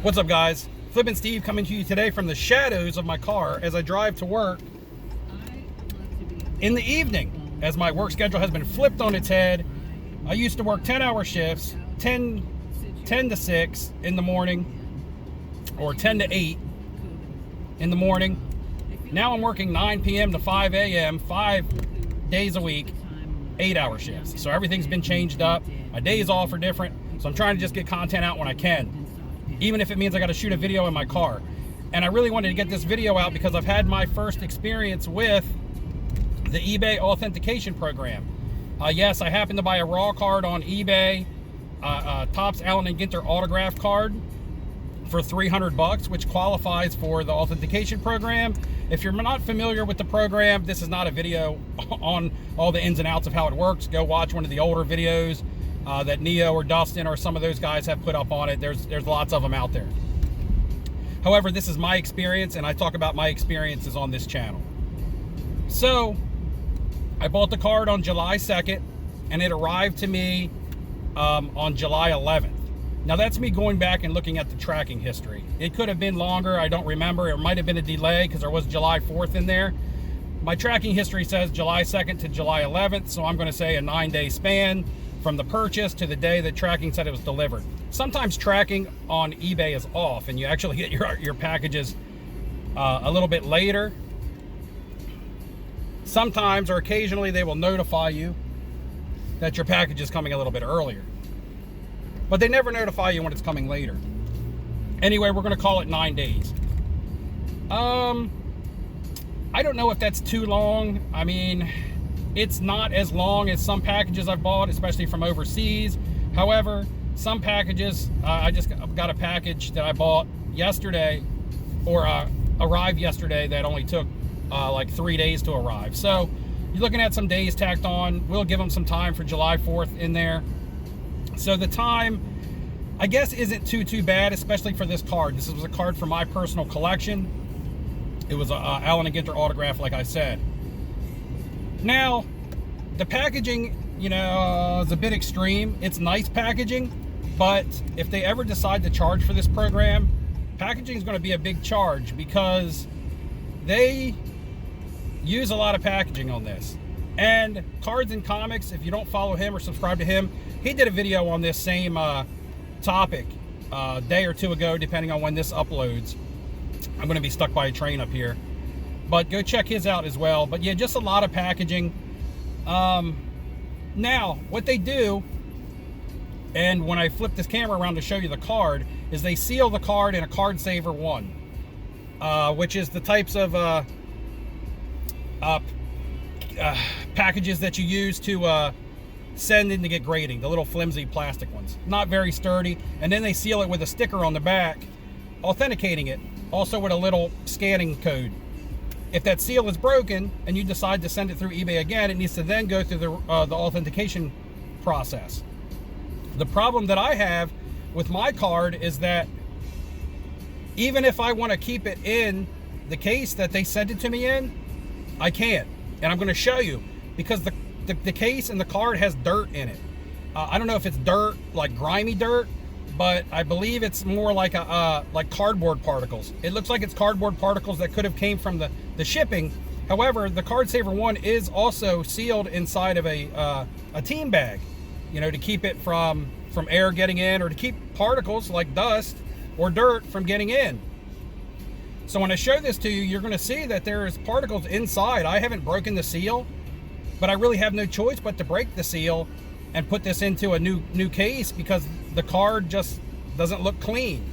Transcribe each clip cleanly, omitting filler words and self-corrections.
What's up, guys? Flippin' Steve coming to you today from the shadows of my car as I drive to work in the evening, as my work schedule has been flipped on its head. I used to work 10-hour shifts, 10 to 6 in the morning, or 10 to 8 in the morning. Now I'm working 9 p.m. to 5 a.m., 5 days a week, 8-hour shifts. So everything's been changed up. My days off are different, so I'm trying to just get content out when I can, even if it means I got to shoot a video in my car. And I really wanted to get this video out because I've had my first experience with the eBay authentication program. Yes, I happened to buy a raw card on eBay, Topps Allen & Ginter autograph card for $300, which qualifies for the authentication program. If you're not familiar with the program, this is not a video on all the ins and outs of how it works. Go watch one of the older videos that Neo or Dustin or some of those guys have put up on it. There's lots of them out there. However, this is my experience, and I talk about my experiences on this channel. So I bought the card on July 2nd, and it arrived to me on July 11th. Now that's me going back and looking at the tracking history. It could have been longer, I don't remember. It might have been a delay because there was July 4th in there. My tracking history says July 2nd to July 11th, so I'm going to say a 9-day span from the purchase to the day that tracking said it was delivered. Sometimes tracking on eBay is off and you actually get your packages a little bit later. Sometimes or occasionally they will notify you that your package is coming a little bit earlier, but they never notify you when it's coming later. Anyway, we're going to call it 9 days. I don't know if that's too long. I mean, it's not as long as some packages I've bought, especially from overseas. However, some packages, I just got a package that I bought yesterday, or arrived yesterday, that only took like 3 days to arrive. So you're looking at some days tacked on. We'll give them some time for July 4th in there. So the time, I guess, isn't too bad, especially for this card. This was a card for my personal collection. It was a Allen & Ginter autograph, like I said. Now, the packaging, you know, is a bit extreme. It's nice packaging, but if they ever decide to charge for this program, packaging is going to be a big charge because they use a lot of packaging on this. And Cards and Comics, if you don't follow him or subscribe to him, he did a video on this same topic a day or two ago, depending on when this uploads. I'm going to be stuck by a train up here, but go check his out as well. But yeah, just a lot of packaging. Now, what they do, and when I flip this camera around to show you the card, is they seal the card in a Card Saver 1, which is the types of packages that you use to send in to get grading, the little flimsy plastic ones. Not very sturdy. And then they seal it with a sticker on the back, authenticating it, also with a little scanning code. If that seal is broken and you decide to send it through eBay again, it needs to then go through the authentication process. The problem that I have with my card is that even if I want to keep it in the case that they sent it to me in, I can't. And I'm going to show you, because the case and the card has dirt in it. I don't know if it's dirt, like grimy dirt, but I believe it's more like like cardboard particles. It looks like it's cardboard particles that could have came from the shipping. However, the Card Saver 1 is also sealed inside of a team bag, you know, to keep it from air getting in, or to keep particles like dust or dirt from getting in. So when I show this to you, you're going to see that there's particles inside. I haven't broken the seal, but I really have no choice but to break the seal and put this into a new case, because the card just doesn't look clean.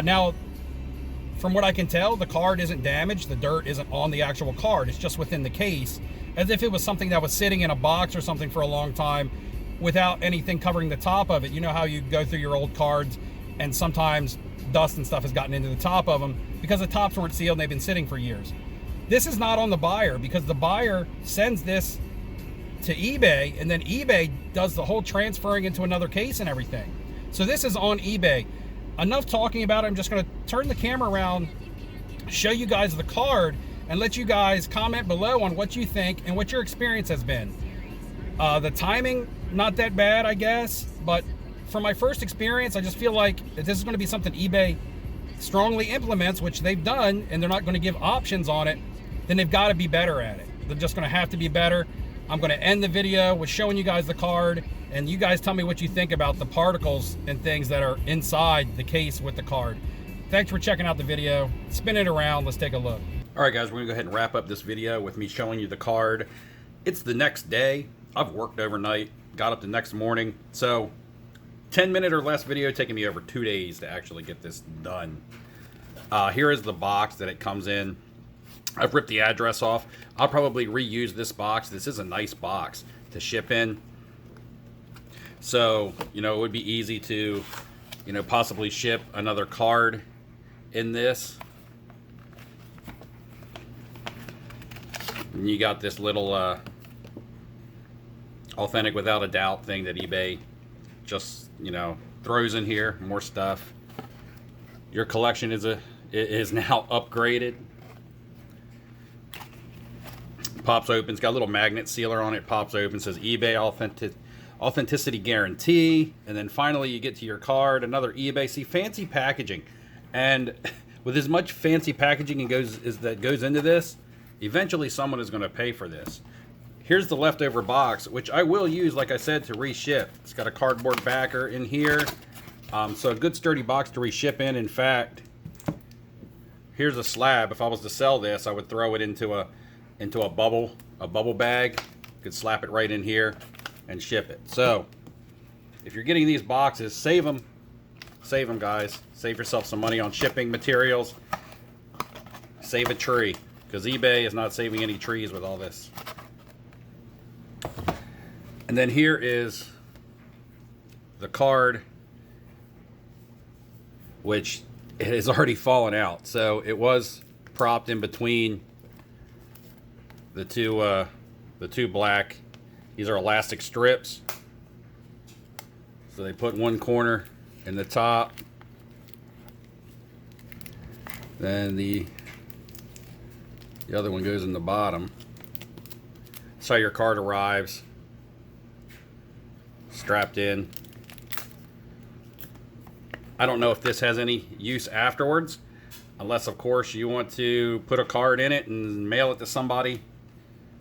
Now, from what I can tell, the card isn't damaged. The dirt isn't on the actual card. It's just within the case, as if it was something that was sitting in a box or something for a long time without anything covering the top of it. You know how you go through your old cards and sometimes dust and stuff has gotten into the top of them because the tops weren't sealed and they've been sitting for years. This is not on the buyer, because the buyer sends this to eBay, and then eBay does the whole transferring into another case and everything. So this is on eBay. Enough talking about it. I'm just going to turn the camera around, show you guys the card, and let you guys comment below on what you think and what your experience has been. The timing, not that bad, I guess, but from my first experience, I just feel like if this is going to be something eBay strongly implements, which they've done, and they're not going to give options on it, then they've got to be better at it. They're just going to have to be better. I'm going to end the video with showing you guys the card, and you guys tell me what you think about the particles and things that are inside the case with the card. Thanks for checking out the video. Spin it around. Let's take a look. All right, guys, we're going to go ahead and wrap up this video with me showing you the card. It's the next day. I've worked overnight, got up the next morning. So 10-minute or less video taking me over 2 days to actually get this done. Here is the box that it comes in. I've ripped the address off. I'll probably reuse this box. This is a nice box to ship in. So, you know, it would be easy to, you know, possibly ship another card in this. And you got this little authentic without a doubt thing that eBay just, you know, throws in here. More stuff. Your collection is now upgraded. Pops open. It's got a little magnet sealer on it. Pops open. Says eBay authenticity guarantee. And then finally you get to your card. Another eBay. See, fancy packaging. And with as much fancy packaging that goes into this, eventually someone is going to pay for this. Here's the leftover box, which I will use, like I said, to reship. It's got a cardboard backer in here. So a good sturdy box to reship in. In fact, here's a slab. If I was to sell this, I would throw it into a bubble bag. Could slap it right in here and ship it. So if you're getting these boxes, save them. Save them, guys. Save yourself some money on shipping materials. Save a tree, because eBay is not saving any trees with all this. And then here is the card, which it has already fallen out. So it was propped in between the two black. These are elastic strips. So they put one corner in the top, then the other one goes in the bottom. That's how your card arrives, strapped in. I don't know if this has any use afterwards, unless of course you want to put a card in it and mail it to somebody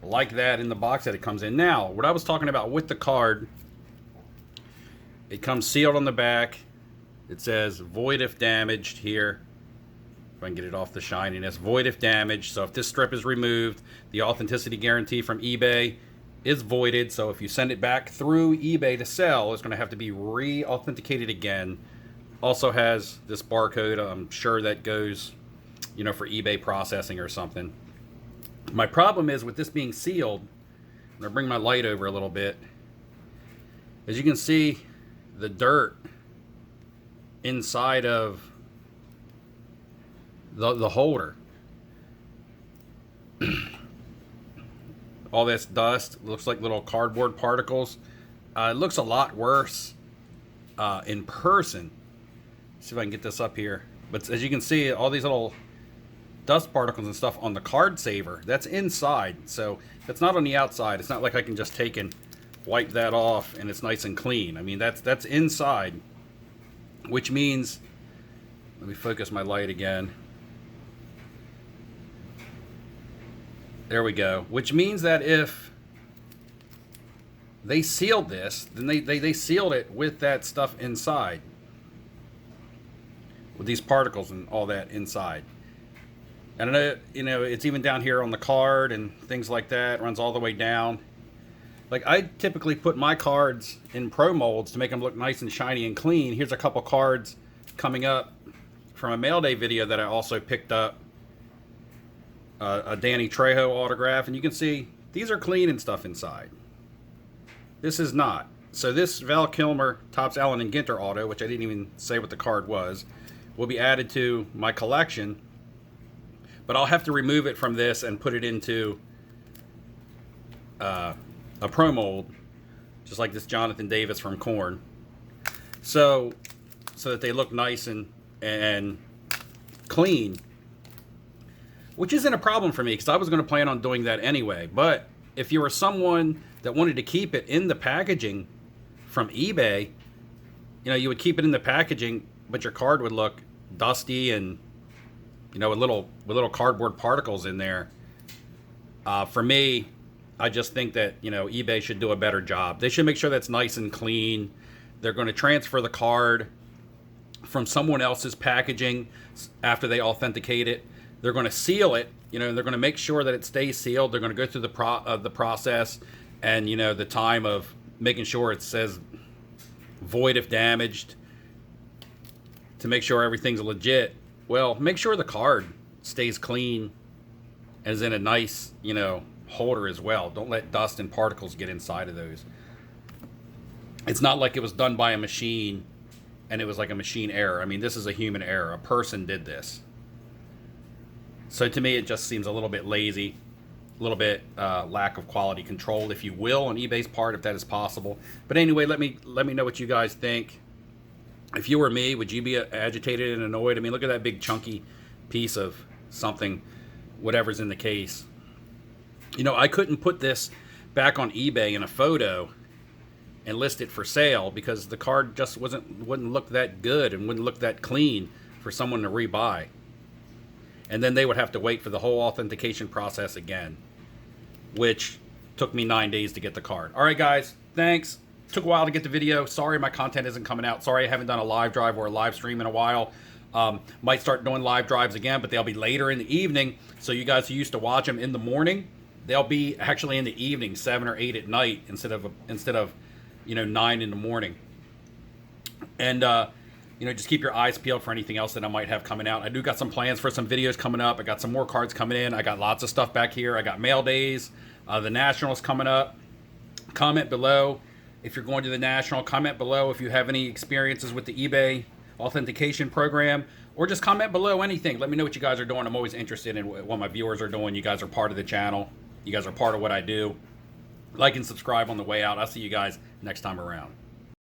like that in the box that it comes in. Now, what I was talking about with the card, it comes sealed on the back. It says void if damaged here. If I can get it off the shininess. Void if damaged. So if this strip is removed, the authenticity guarantee from eBay is voided. So if you send it back through eBay to sell, it's going to have to be re-authenticated again. Also has this barcode. I'm sure that goes, you know, for eBay processing or something. My problem is with this being sealed, I'm going to bring my light over a little bit. As you can see, the dirt inside of the holder. All this dust looks like little cardboard particles. It looks a lot worse in person. See if I can get this up here. But as you can see, all these little dust particles and stuff on the card saver, that's inside. So that's not on the outside. It's not like I can just take and wipe that off and it's nice and clean. I mean, that's inside, which means, let me focus my light again. There we go. Which means that if they sealed this, then they sealed it with that stuff inside, with these particles and all that inside. And I know, you know, it's even down here on the card and things like that. It runs all the way down. Like, I typically put my cards in pro molds to make them look nice and shiny and clean. Here's a couple cards coming up from a mail day video that I also picked up. A Danny Trejo autograph, and you can see these are clean and stuff inside. This is not. So this Val Kilmer Topps Allen and Ginter auto, which I didn't even say what the card was, will be added to my collection. But I'll have to remove it from this and put it into a pro mold, just like this Jonathan Davis from Korn, so that they look nice and clean. Which isn't a problem for me, because I was going to plan on doing that anyway. But if you were someone that wanted to keep it in the packaging from eBay, you know, you would keep it in the packaging, but your card would look dusty and, you know, with little cardboard particles in there. For me, I just think that, you know, eBay should do a better job. They should make sure that's nice and clean. They're going to transfer the card from someone else's packaging after they authenticate it. They're going to seal it, you know, and they're going to make sure that it stays sealed. They're going to go through the process and, you know, the time of making sure it says void if damaged to make sure everything's legit. Well, make sure the card stays clean and is in a nice, you know, holder as well. Don't let dust and particles get inside of those. It's not like it was done by a machine and it was like a machine error. I mean, this is a human error. A person did this. So to me, it just seems a little bit lazy, a little bit lack of quality control, if you will, on eBay's part, if that is possible. But anyway, let me know what you guys think. If you were me, would you be agitated and annoyed? I mean, look at that big chunky piece of something, whatever's in the case. You know, I couldn't put this back on eBay in a photo and list it for sale because the card just wouldn't look that good and wouldn't look that clean for someone to rebuy. And then they would have to wait for the whole authentication process again, which took me 9 days to get the card. All right, guys, thanks. Took a while to get the video. Sorry my content isn't coming out. Sorry I haven't done a live drive or a live stream in a while. Might start doing live drives again, but they'll be later in the evening. So you guys who used to watch them in the morning, they'll be actually in the evening, 7 or 8 at night instead of you know, 9 in the morning. And you know, just keep your eyes peeled for anything else that I might have coming out. I do got some plans for some videos coming up. I got some more cards coming in. I got lots of stuff back here. I got mail days, the Nationals coming up. Comment below if you're going to the National. Comment below if you have any experiences with the eBay authentication program, or just comment below anything. Let me know what you guys are doing. I'm always interested in what my viewers are doing. You guys are part of the channel. You guys are part of what I do. Like and subscribe on the way out. I'll see you guys next time around.